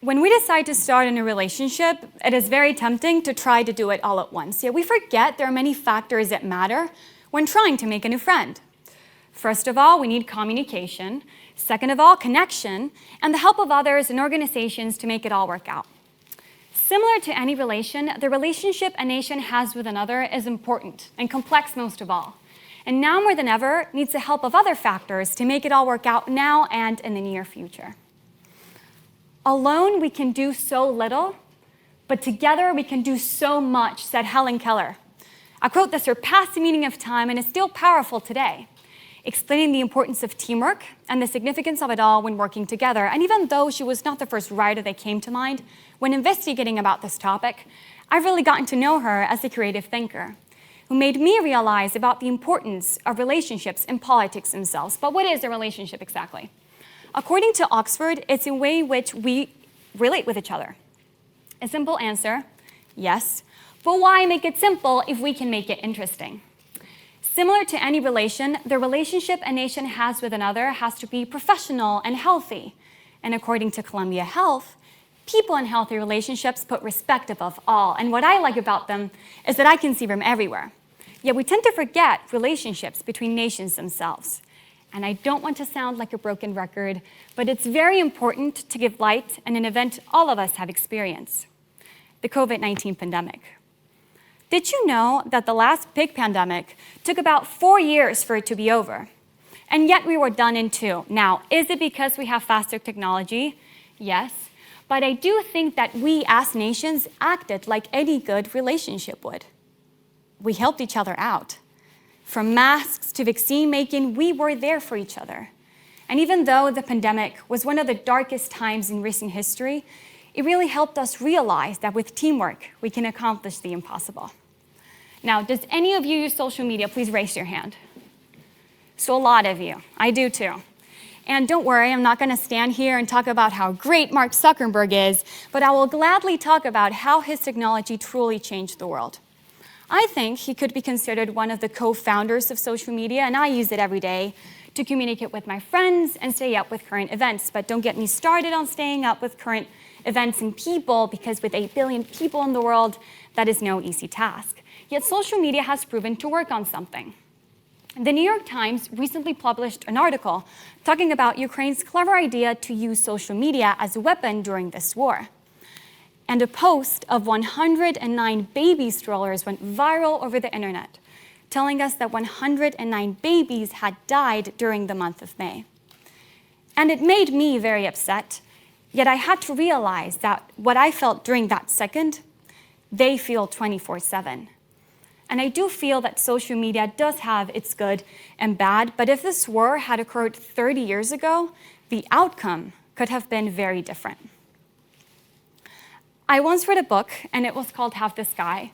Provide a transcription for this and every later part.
When we decide to start a new relationship, it is very tempting to try to do it all at once. Yet we forget there are many factors that matter when trying to make a new friend. First of all, we need communication. Second of all, connection, and the help of others and organizations to make it all work out. Similar to any relation, the relationship a nation has with another is important and complex most of all. And now more than ever, needs the help of other factors to make it all work out now and in the near future. Alone, we can do so little, but together we can do so much, said Helen Keller. A quote that surpassed the meaning of time and is still powerful today, explaining the importance of teamwork and the significance of it all when working together. And even though she was not the first writer that came to mind, when investigating about this topic, I've really gotten to know her as a creative thinker, who made me realize about the importance of relationships in politics themselves. But what is a relationship exactly? According to Oxford, it's a way in which we relate with each other. A simple answer, yes. But why make it simple if we can make it interesting? Similar to any relation, the relationship a nation has with another has to be professional and healthy. And according to Columbia Health, people in healthy relationships put respect above all. And what I like about them is that I can see them everywhere. Yet we tend to forget relationships between nations themselves. And I don't want to sound like a broken record, but it's very important to give light in an event all of us have experienced, the COVID-19 pandemic. Did you know that the last big pandemic took about 4 years for it to be over? And yet we were done in 2. Now, is it because we have faster technology? Yes. But I do think that we as nations acted like any good relationship would. We helped each other out. From masks to vaccine making, we were there for each other. And even though the pandemic was one of the darkest times in recent history, it really helped us realize that with teamwork, we can accomplish the impossible. Now, does any of you use social media? Please raise your hand. So a lot of you. I do too. And don't worry, I'm not going to stand here and talk about how great Mark Zuckerberg is, but I will gladly talk about how his technology truly changed the world. I think he could be considered one of the co-founders of social media, and I use it every day to communicate with my friends and stay up with current events. But don't get me started on staying up with current events and people, because with 8 billion people in the world, that is no easy task. Yet social media has proven to work on something. The New York Times recently published an article talking about Ukraine's clever idea to use social media as a weapon during this war. And a post of 109 baby strollers went viral over the internet, telling us that 109 babies had died during the month of May. And it made me very upset, yet I had to realize that what I felt during that second, they feel 24/7. And I do feel that social media does have its good and bad, but if this war had occurred 30 years ago, the outcome could have been very different. I once read a book, and it was called Half the Sky.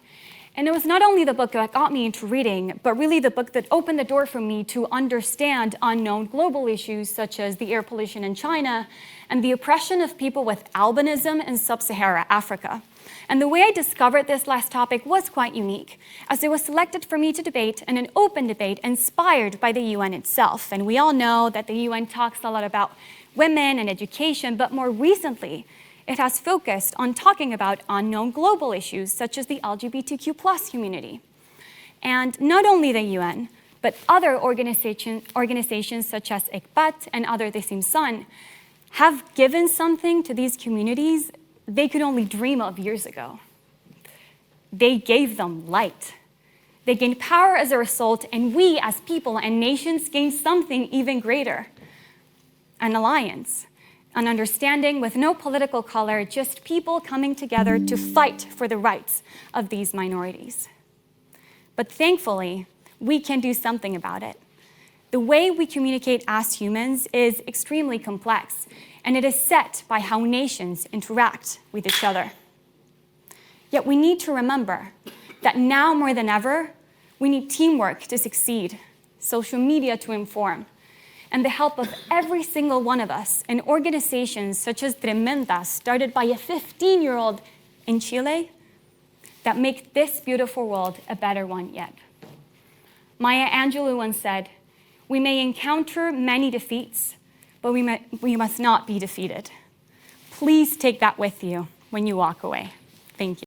And it was not only the book that got me into reading, but really the book that opened the door for me to understand unknown global issues such as the air pollution in China and the oppression of people with albinism in sub-Saharan Africa. And the way I discovered this last topic was quite unique, as it was selected for me to debate in an open debate inspired by the UN itself. And we all know that the UN talks a lot about women and education, but more recently, it has focused on talking about unknown global issues such as the LGBTQ+ community. And not only the UN, but other organizations such as ICPAT and other the same Sun have given something to these communities they could only dream of years ago. They gave them light. They gained power as a result, and we as people and nations gained something even greater, an alliance. An understanding with no political color, just people coming together to fight for the rights of these minorities. But thankfully, we can do something about it. The way we communicate as humans is extremely complex, and it is set by how nations interact with each other. Yet we need to remember that now more than ever, we need teamwork to succeed, social media to inform, and the help of every single one of us in organizations such as Tremenda, started by a 15-year-old in Chile, that make this beautiful world a better one yet. Maya Angelou once said, "We may encounter many defeats, but we must not be defeated." please take that with you when you walk away. Thank you.